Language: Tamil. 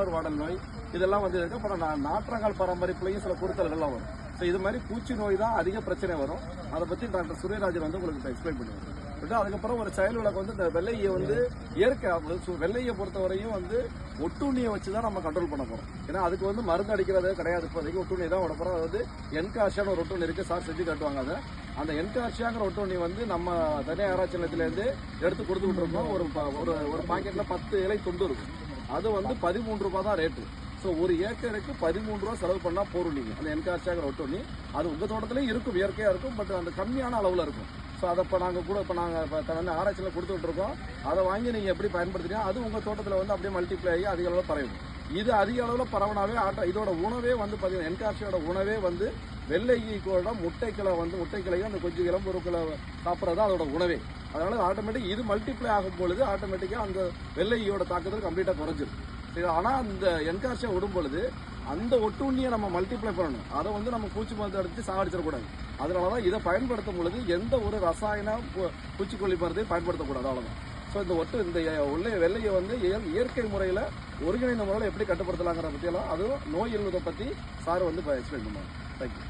மலர் வாடல் நோய் இதெல்லாம் வந்து இருக்கு. அப்புறம் நாற்றங்கால் பராமரிப்புலையும் சில பொருட்கள்லாம் வரும். ஸோ இது மாதிரி பூச்சி நோய் தான் அதிக பிரச்சனை வரும். அதை பற்றி டாக்டர் சூரியராஜன் வந்து உங்களுக்கு எக்ஸ்பிளைன் பண்ணுவாங்க. அதுக்கப்புறம் ஒரு செயல் விளக்கு வந்து இந்த வெள்ளையை வந்து இயற்கை வெள்ளையை பொறுத்தவரையும் வந்து ஒட்டுண்ணியை வச்சு தான் நம்ம கண்ட்ரோல் பண்ண போகிறோம். ஏன்னா அதுக்கு வந்து மருந்து அடிக்கிறது கிடையாது. இப்போதைக்கு ஒட்டுண்ணி தான் விட போகிறோம். அதாவது என்கார்ஷியான்னு ஒரு ஒட்டுண்ணி இருக்குது. சார் செஞ்சு காட்டுவாங்க. அதை அந்த என்கார்ஷியாங்கிற ஒட்டுண்ணி வந்து நம்ம தனியார் ஆராய்ச்சி நிலையத்திலேருந்து எடுத்து கொடுத்துக்கிட்டு இருக்கோம். ஒரு பாக்கெட்டில் 10 இலை துண்டு இருக்கும். அது வந்து 13 ரூபாய் தான் ரேட்டு. ஸோ ஒரு ஏக்கருக்கு 13 ரூபா செலவு பண்ணால் போரும். நீங்கள் அந்த என்கார்ஷியாங்கிற ஒட்டுண்ணி அது உங்கள் தோட்டத்திலே இருக்கும், இயற்கையாக இருக்கும். பட் அந்த கம்மியான அளவில் இருக்கும். ஸோ அதை இப்போ நாங்கள் ஆராய்ச்சியில் கொடுத்துட்டு இருக்கோம். அதை வாங்கி நீங்கள் எப்படி பயன்படுத்துறீங்க அது உங்கள் தோட்டத்தில் வந்து அப்படியே மல்டிப்ளை ஆகி அதிக அளவில் பரவும். இது அதிக அளவில் பரவனாவே இதோட உணவே வந்து பார்த்தீங்கன்னா என்கார்ஷியோட உணவே வந்து வெள்ளையோட முட்டைக்களையும் அந்த கொஞ்சம் இளம்பொருட்களை சாப்பிட்றது தான் அதோட உணவே. அதனால ஆட்டோமேட்டிக் இது மல்டிப்ளை ஆகும் பொழுது ஆட்டோமேட்டிக்காக அந்த வெள்ளையோட தாக்குதல் கம்ப்ளீட்டாக குறைஞ்சிடும். ஆனால் அந்த என்கார்ஷியா விடும் பொழுது அந்த ஒட்டுண்ணியை நம்ம மல்டிப்ளை பண்ணணும். அதை வந்து நம்ம பூச்சி மருந்து அடித்து சாகடிச்சிடக்கூடாது. அதனால தான் இதை பயன்படுத்தும் பொழுது எந்த ஒரு ரசாயன பூச்சிக்கொல்லி மருந்தையும் பயன்படுத்தக்கூடாது. அவ்வளோதான். ஸோ இந்த வெள்ளையை வந்து இயற்கை முறையில் ஒருங்கிணைந்த முறையில் எப்படி கட்டுப்படுத்தலாங்கிற பற்றியெல்லாம் அதுவும் நோய் எழுவதை பற்றி சார் வந்து எக்ஸ்பிளைன் பண்ணுவாங்க. தேங்க்யூ.